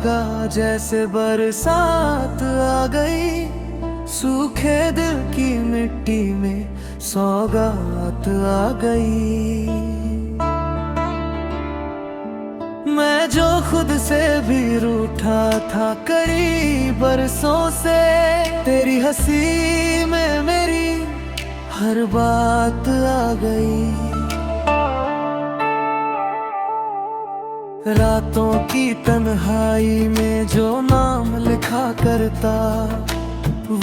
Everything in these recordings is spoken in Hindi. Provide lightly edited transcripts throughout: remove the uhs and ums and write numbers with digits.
लगा जैसे बरसात आ गई, सूखे दिल की मिट्टी में सौगात आ गई। मैं जो खुद से भी रूठा था करीब बरसों से, तेरी हंसी में मेरी हर बात आ गई। रातों की तन्हाई में जो नाम लिखा करता,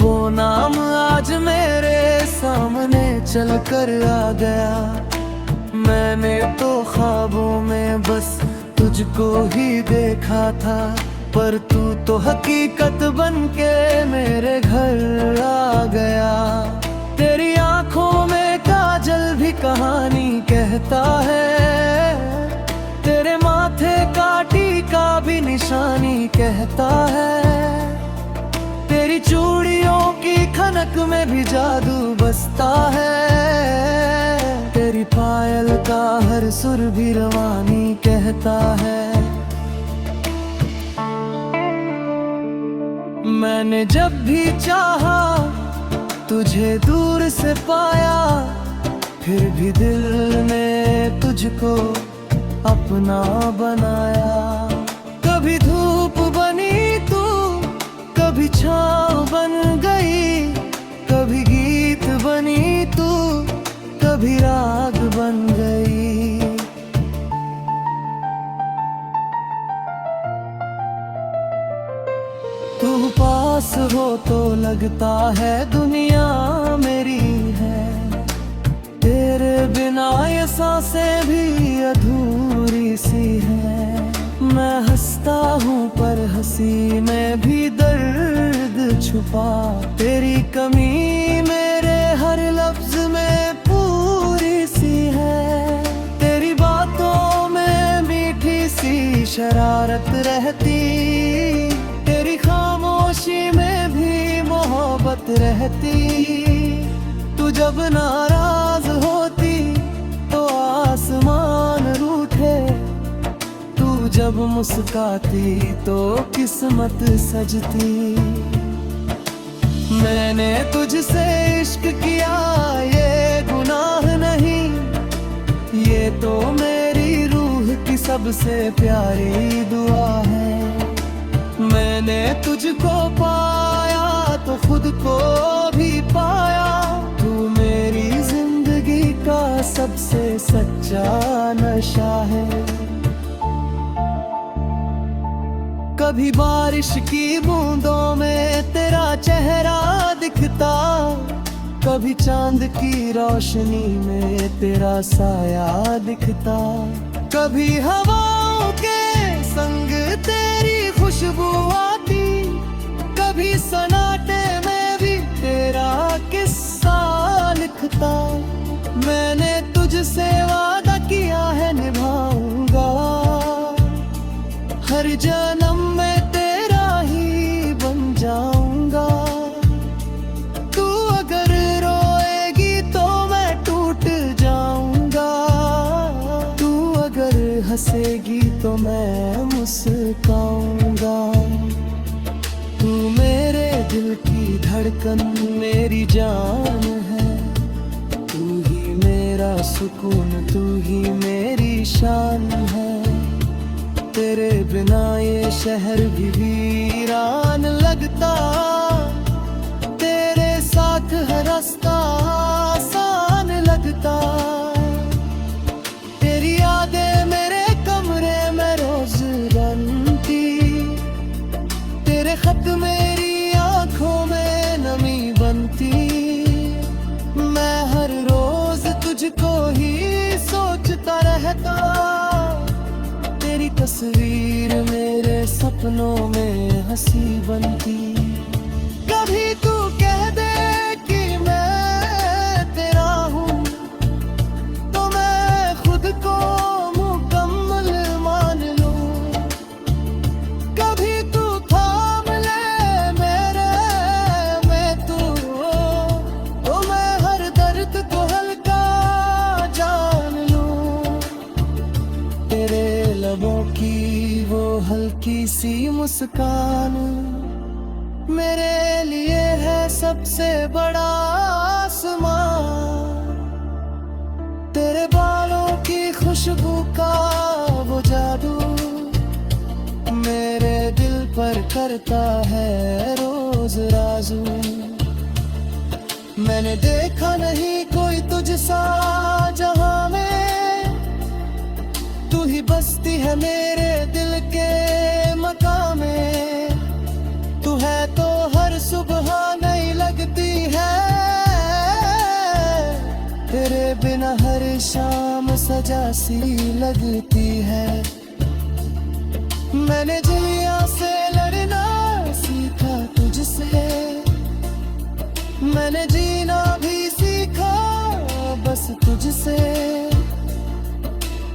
वो नाम आज मेरे सामने चल कर आ गया। मैंने तो ख्वाबों में बस तुझको ही देखा था, पर तू तो हकीकत बन के मेरे घर आ गया। तेरी आंखों में काजल भी कहानी कहता है, तेरे माथे का टीका भी निशानी कहता है। तेरी चूड़ियों की खनक में भी जादू बसता है, तेरी पायल का हर सुर भी रवानी कहता है। मैंने जब भी चाहा तुझे दूर से पाया, फिर भी दिल ने तुझको अपना बनाया। कभी धूप बनी तू, कभी छाँव बन गई, कभी गीत बनी तू, कभी राग बन गई। तू पास हो तो लगता है दुनिया मेरी है, तेरे बिना ये सांसें भी अधूरी सी है। मैं हंसता हूँ पर हंसी में भी दर्द छुपा, तेरी कमी मेरे हर लफ्ज में पूरी सी है। तेरी बातों में मीठी सी शरारत रहती, तेरी खामोशी में भी मोहब्बत रहती। तू जब नाराज होती तो आसमान रूठे, तू जब मुस्काती तो किस्मत सजती। मैंने तुझसे इश्क किया ये गुनाह नहीं, ये तो मेरी रूह की सबसे प्यारी दुआ है। मैंने तुझको पाया तो खुद को भी पाया, तू मेरी जिंदगी का सबसे सच्चा नशा है। कभी बारिश की बूंदों में तेरा चेहरा दिखता, कभी चांद की रोशनी में तेरा साया दिखता। कभी हवाओं के संग तेरी खुशबू आती, कभी सन्नाटे में भी तेरा किस्सा लिखता। मैंने तुझसे वादा किया है निभाऊंगा, हर जन्म में तेरा ही बन जाऊंगा। तू अगर रोएगी तो मैं टूट जाऊंगा, तू अगर हंसेगी तो मैं मुस्काऊंगा। तू मेरे दिल की धड़कन मेरी जान है, तू ही मेरा सुकून, तू ही मेरी शान है। तेरे बिना ये शहर भी वीरान लगता, तेरे साथ हर रास्ता आसान लगता। तेरी यादें मेरे कमरे में रोज बनती, तेरे खत मेरी आंखों में नमी बनती। मैं हर रोज तुझको ही सोचता रहता, तेरी तस्वीर मेरे सपनों में हंसी बनती। कभी तू कह दे कि मैं तेरा हूँ, तो मैं खुद को मुकम्मल मान लूँ। कभी तू थाम ले मेरे में तू, तो मैं हर दर्द को हल्का जान लूँ। तेरे लबों की वो हल्की सी मुस्कान मुस्कान मेरे लिए है सबसे बड़ा आसमान। तेरे बालों की खुशबू का वो जादू मेरे दिल पर करता है रोज राजू। मैंने देखा नहीं कोई तुझसा जहां में, तू ही बसती है मेरे दिल के मकाम में। तू है तो हर सुबह नई लगती है, तेरे बिना हर शाम सजा सी लगती है। मैंने जिया से लड़ना सीखा तुझसे, मैंने जीना भी सीखा बस तुझसे।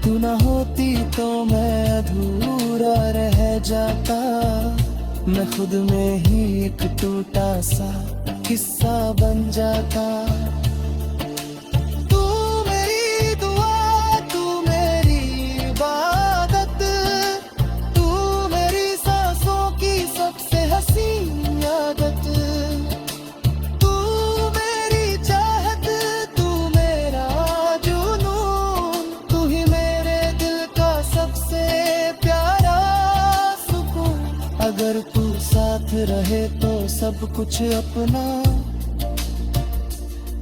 तू ना होती तो मैं अधूरा रह जाता, मैं खुद में ही एक टूटा सा किस्सा बन जाता। तू मेरी दुआ, तू मेरी इबादत, तू मेरी सांसों की सबसे हसीन आदत। तू मेरी चाहत, तू मेरा जुनून, तू ही मेरे दिल का सबसे प्यारा सुकून। अगर तू साथ रहे तो सब कुछ अपना,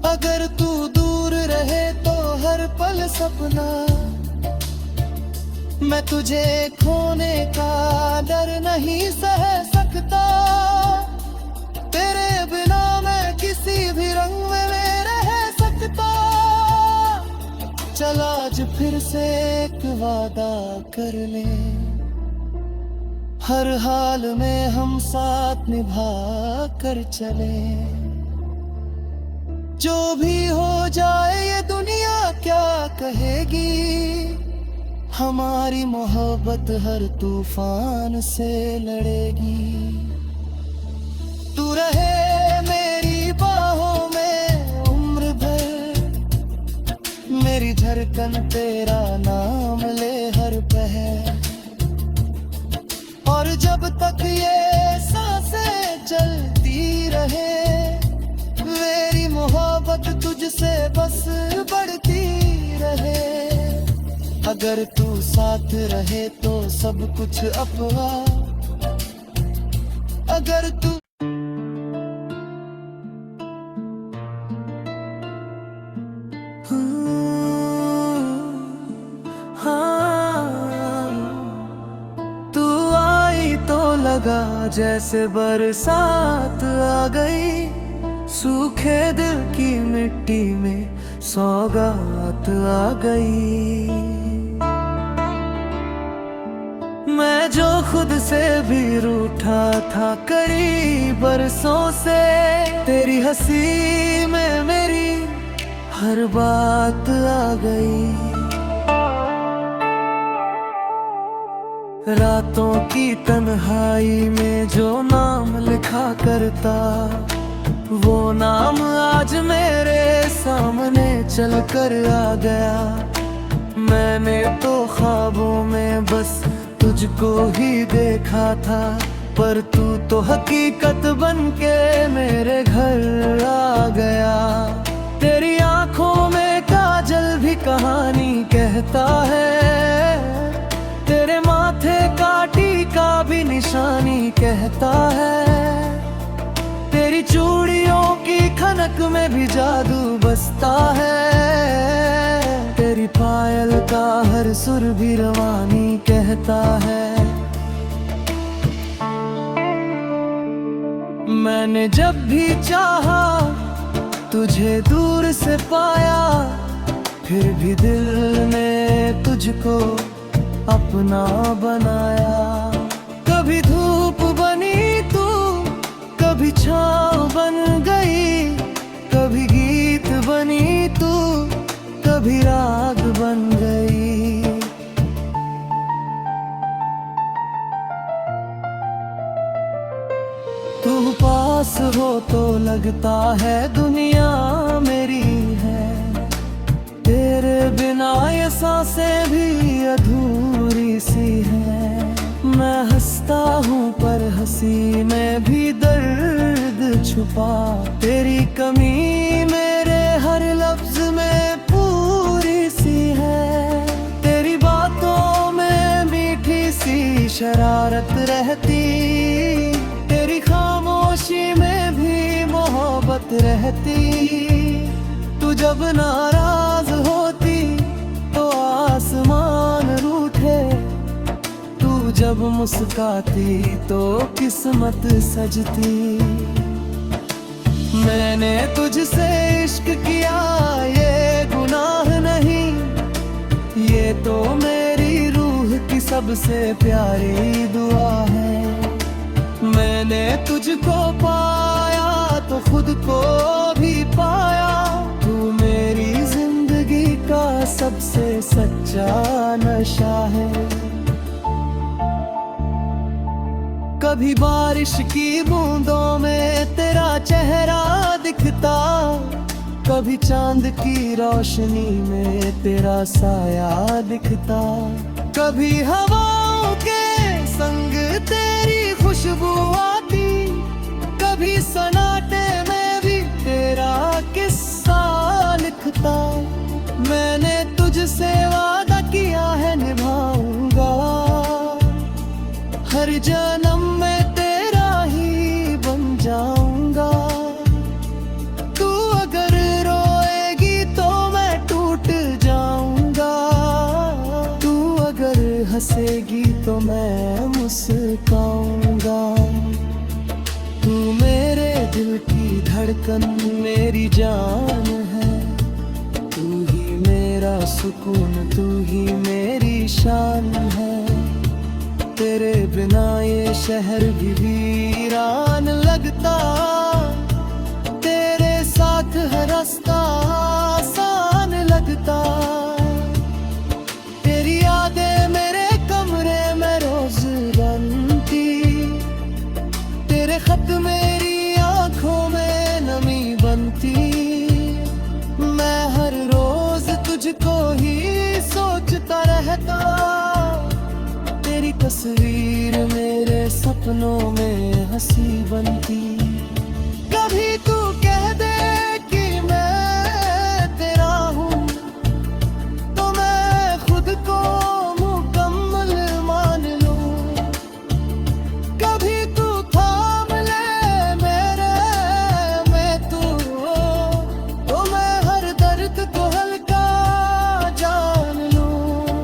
अगर तू दूर रहे तो हर पल सपना। मैं तुझे खोने का डर नहीं सह सकता, तेरे बिना मैं किसी भी रंग में रह सकता। चल आज फिर से एक वादा कर ले, हर हाल में हम साथ निभा कर चले। जो भी हो जाए ये दुनिया क्या कहेगी, हमारी मोहब्बत हर तूफान से लड़ेगी। तू रहे मेरी बाहों में उम्र भर, मेरी धड़कन तेरा नाम ले हर पहर। और जब तक ये सांसें चलती रहे, मेरी मोहब्बत तुझसे बस बढ़ती रहे। अगर तू साथ रहे तो सब कुछ अपना, अगर तू लगा जैसे बरसात आ गई, सूखे दिल की मिट्टी में सौगात आ गई। मैं जो खुद से भी रूठा था करीब बरसों से, तेरी हंसी में मेरी हर बात आ गई। रातों की तन्हाई में जो नाम लिखा करता, वो नाम आज मेरे सामने चल कर आ गया। मैंने तो ख्वाबों में बस तुझको ही देखा था, पर तू तो हकीकत बन के मेरे घर आ गया। तेरी आंखों में काजल भी कहानी कहता है, तेरे माथे का टीका भी निशानी कहता है। तेरी चूड़ियों की खनक में भी जादू बसता है, तेरी पायल का हर सुर भी रवानी कहता है। मैंने जब भी चाहा तुझे दूर से पाया, फिर भी दिल ने तुझको अपना बनाया। कभी धूप बनी तू, कभी छाँव बन गई, कभी गीत बनी तू, कभी राग बन गई। तू पास हो तो लगता है दुनिया मेरी है, तेरे बिना ये सांसें भी अधूरी सी हैं। मैं हंसता हूँ पर हंसी में भी दर्द छुपा, तेरी कमी मेरे हर लफ्ज में पूरी सी है, तेरी बातों में मीठी सी शरारत रहती, तेरी खामोशी में भी मोहब्बत रहती, तू जब नाराज होती तो आसमान रूठे, जब मुस्काती तो किस्मत सजती। मैंने तुझसे इश्क किया ये गुनाह नहीं, ये तो मेरी रूह की सबसे प्यारी दुआ है। मैंने तुझको पाया तो खुद को भी पाया, तू मेरी जिंदगी का सबसे सच्चा नशा है। कभी बारिश की बूंदों में तेरा चेहरा दिखता, कभी चांद की रोशनी में तेरा साया दिखता, कभी हवाओं के संग तेरी खुशबू आती, कभी सन्नाटे में भी तेरा किस्सा लिखता। मैंने तुझसे वादा किया है निभाऊंगा, हर जन्म में तेरा ही बन जाऊंगा। तू अगर रोएगी तो मैं टूट जाऊंगा, तू अगर हंसेगी तो मैं मुस्काऊंगा। तू मेरे दिल की धड़कन मेरी जान है, तू ही मेरा सुकून, तू ही मेरी शान है। तेरे बिना ये शहर भी वीरान लगता, तेरे साथ हर रास्ता आसान लगता। तेरी यादें मेरे कमरे में रोज बनती, तेरे खत मेरी आंखों में नमी बनती। मैं हर रोज तुझको ही सोचता रहता, तेरी तस्वीर मेरे सपनों में हंसी बनती। कभी तू कह दे कि मैं तेरा हूँ तो मैं खुद को मुकम्मल मान लूँ, कभी तू थाम ले मेरे में तू तो मैं हर दर्द को हल्का जान लूँ।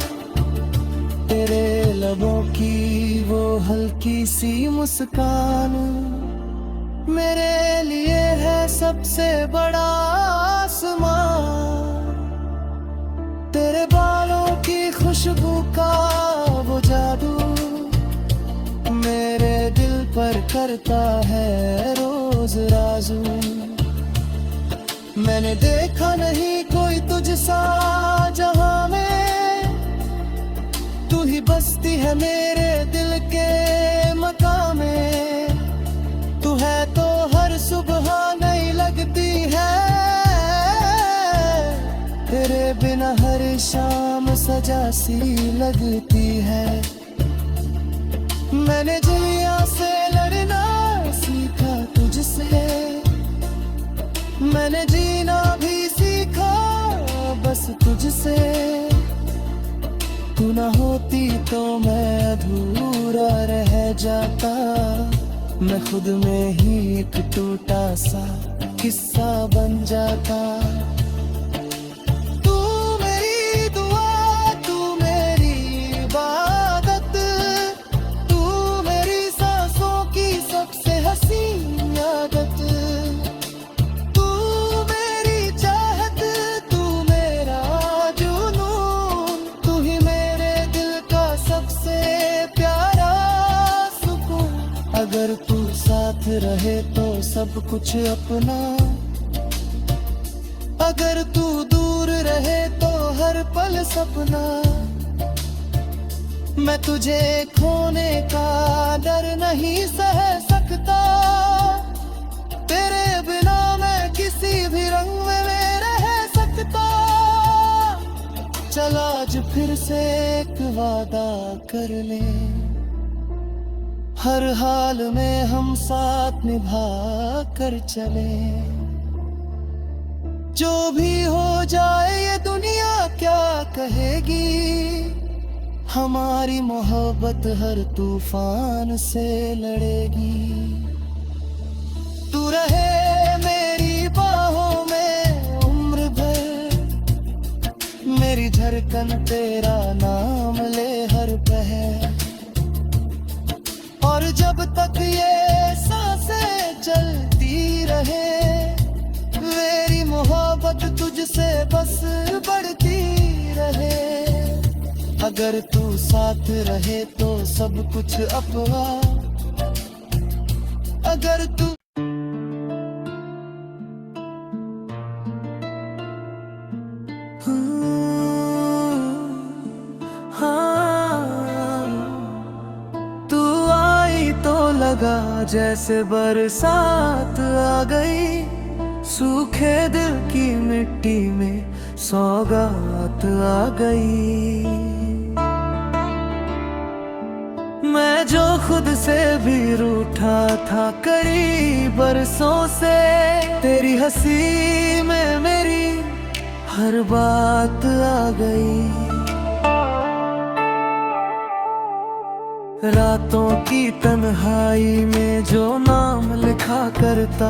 तेरे लबों की वो हल्की सी मुस्कान मेरे लिए है सबसे बड़ा आसमान। तेरे बालों की खुशबू का वो जादू मेरे दिल पर करता है रोज राजू। मैंने देखा नहीं कोई तुझसा जहां में, तू ही बसती है मेरे दिल के मकाम में। तू है तो हर सुबह नई लगती है, तेरे बिना हर शाम सजा सी लगती है। मैंने दुनिया से लड़ना सीखा तुझसे, मैंने जीना भी सीखा बस तुझसे। तू ना होती तो मैं अधूरा रह जाता, मैं खुद में ही एक टूटा सा किस्सा बन जाता। तू मेरी दुआ, तू मेरी इबादत, तू मेरी सांसों की सबसे हसीन आदत। तू मेरी चाहत, तू मेरा जुनून, तू ही मेरे दिल का सबसे प्यारा सुकून। अगर तू साथ रहे तो सब कुछ अपना, अगर तू दूर रहे तो हर पल सपना। मैं तुझे खोने का डर नहीं सह सकता, तेरे बिना मैं किसी भी रंग में रह सकता। चल आज फिर से एक वादा कर ले, हर हाल में हम साथ निभा कर चले। जो भी हो जाए ये दुनिया क्या कहेगी, हमारी मोहब्बत हर तूफान से लड़ेगी। तू रहे मेरी बाहों में उम्र भर, मेरी धड़कन तेरा नाम ले हर पहर। और जब तक ये सांसें चलती रहे, मेरी मोहब्बत तुझसे बस बढ़ती रहे। अगर तू साथ रहे तो सब कुछ अपना, अगर तू तू आई तो लगा जैसे बरसात आ गई, सूखे दिल की मिट्टी में सौगात आ गई। मैं जो खुद से भी रूठा था करीब बरसों से, तेरी हंसी में मेरी हर बात आ गई। रातों की तन्हाई में जो नाम लिखा करता,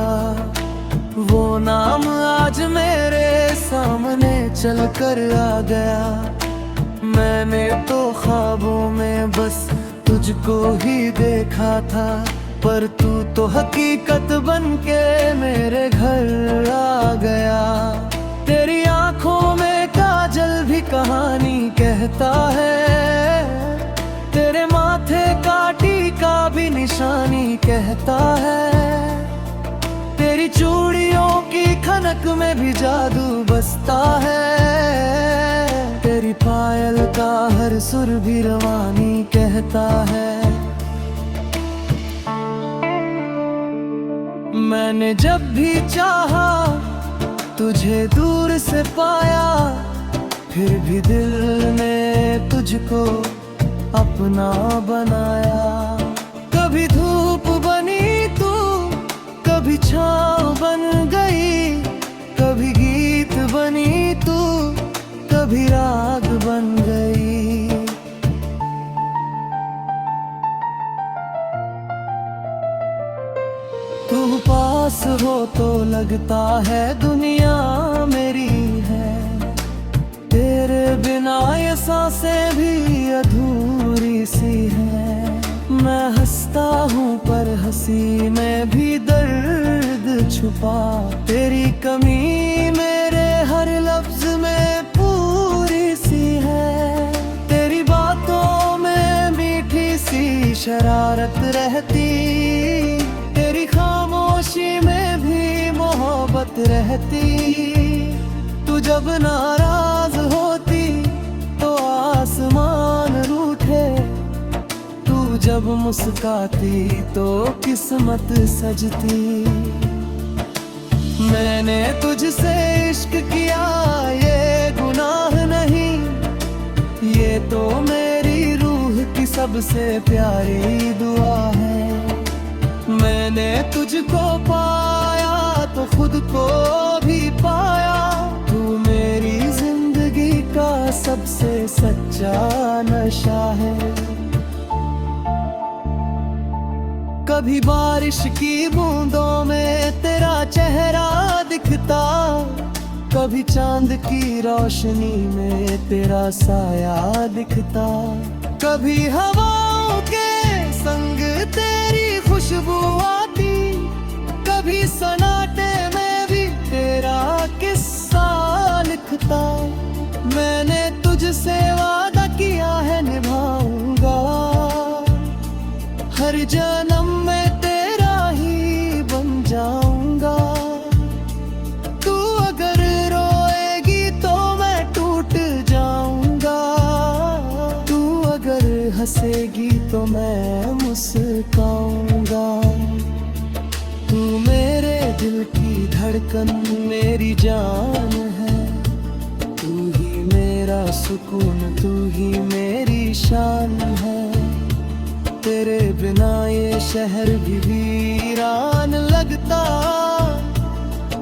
वो नाम आज मेरे सामने चल कर आ गया। मैंने तो ख्वाबों में बस तुझको ही देखा था, पर तू तो हकीकत बनके मेरे घर आ गया। तेरी आंखों में काजल भी कहानी कहता है, तेरे माथे का टीका भी निशानी कहता है। तेरी चूड़ियों की खनक में भी जादू बसता है, तेरी पायल का हर सुर भी रवानी कहता है। मैंने जब भी चाहा तुझे दूर से पाया, फिर भी दिल ने तुझको अपना बनाया। कभी धूप बनी तू, कभी छाँव बन गई, कभी गीत बनी तू, कभी राग बन गई। तू पास हो तो लगता है दुनिया मेरी है, तेरे बिना ये सांसें भी अधूरी सी है। मैं हंसता हूँ पर हंसी में भी दर्द छुपा, तेरी कमी मेरे हर लफ्ज में पूरी सी है। तेरी बातों में मीठी सी शरारत रहती, तेरी खामोशी में भी मोहब्बत रहती। तू जब नाराज होती तो आसमान रूठे, तू जब मुस्काती तो किस्मत सजती। मैंने तुझसे इश्क किया ये गुनाह नहीं, ये तो मेरी रूह की सबसे प्यारी दुआ है। मैंने तुझको पाया तो खुद को भी पाया, तू मेरी जिंदगी का सबसे सच्चा नशा है। कभी बारिश की बूंदों में तेरा चेहरा दिखता, कभी चांद की रोशनी में तेरा साया दिखता। कभी हवाओं के संग तेरी खुशबू आती, कभी सन्नाटे में भी तेरा किस्सा लिखता। मैंने तुझसे वादा किया है निभाऊंगा, हर जन्म में तेरा ही बन जाऊंगा। तू अगर रोएगी तो मैं टूट जाऊंगा, तू अगर हंसेगी तो मैं मुस्काऊंगा। तू मेरे दिल की धड़कन मेरी जान है, तू ही मेरा सुकून, तू ही मेरी शान है। तेरे बिना ये शहर भी वीरान लगता,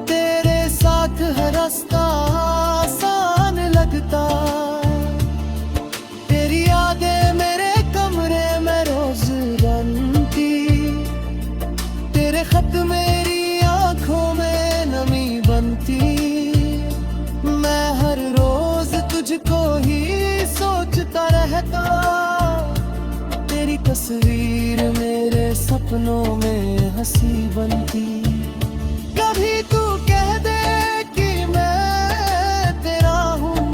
तेरे साथ हर रास्ता आसान लगता। तेरी यादें मेरे कमरे में रोज बनती, तेरे खत मेरी आंखों में नमी बनती। मैं हर रोज तुझको ही सोचता रहता, तेरी तस्वीर मेरे सपनों में हंसी बनती। कभी तू कह दे कि मैं तेरा हूँ,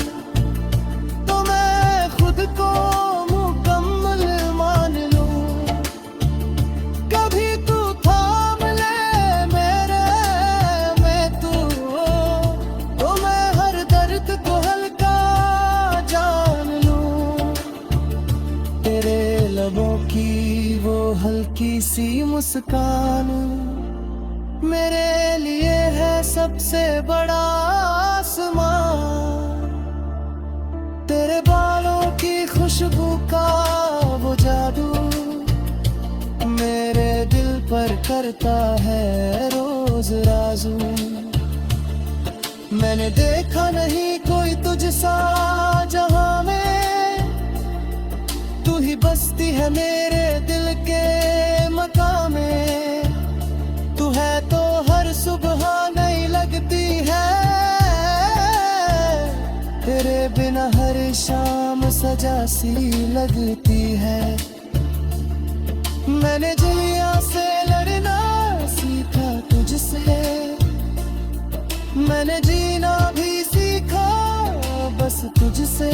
तो मैं खुद को मुकम्मल मान लूँ। कभी तू थाम ले मेरे में तू, तो मैं हर दर्द को हल्का जान लूँ। तेरे लबों की वो हल्की सी मुस्कान मेरे लिए है सबसे बड़ा आसमान। तेरे बालों की खुशबू का वो जादू मेरे दिल पर करता है रोज राजू। मैंने देखा नहीं कोई तुझसा जहां में, तू ही बसती है मेरे दिल के मकाम में। तू है तो हर सुबह नई लगती है, तेरे बिना हर शाम सजा सी लगती है। मैंने दुनिया से लड़ना सीखा तुझसे, मैंने जीना भी सीखा बस तुझसे।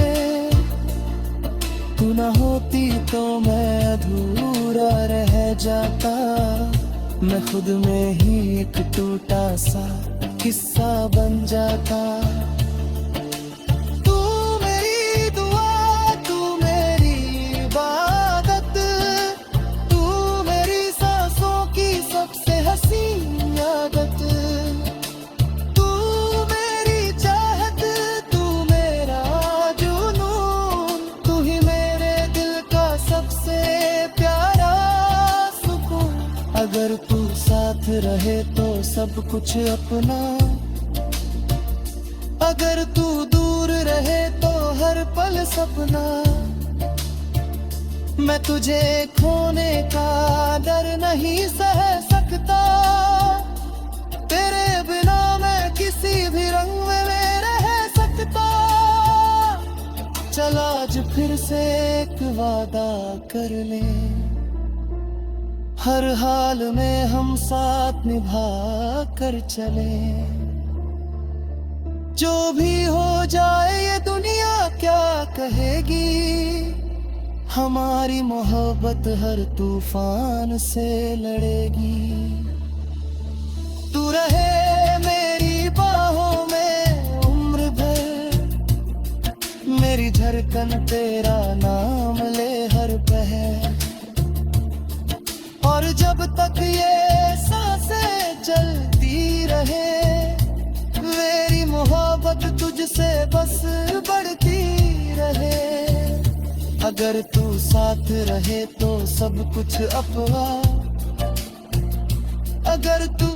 तू ना होती तो मैं अधूरा रह जाता, मैं खुद में ही एक टूटा सा किस्सा बन जाता। तू मेरी दुआ, तू मेरी इबादत, तू मेरी सांसों की सबसे हसीन आदत। तू मेरी चाहत, तू मेरा जुनून, तू ही मेरे दिल का सबसे प्यारा सुकून। अगर तू साथ रहे तो सब कुछ अपना, अगर तू दूर रहे तो हर पल सपना। मैं तुझे खोने का डर नहीं सह सकता, तेरे बिना मैं किसी भी रंग में रह सकता। चल आज फिर से एक वादा कर ले, हर हाल में हम साथ निभा कर चले। जो भी हो जाए ये दुनिया क्या कहेगी, हमारी मोहब्बत हर तूफान से लड़ेगी। तू रहे मेरी बाहों में उम्र भर, मेरी धड़कन तेरा नाम ले हर पहर। और जब तक ये सांसें चलती रहे, मेरी मोहब्बत तुझसे बस बढ़ती रहे। अगर तू साथ रहे तो सब कुछ अपना, अगर तू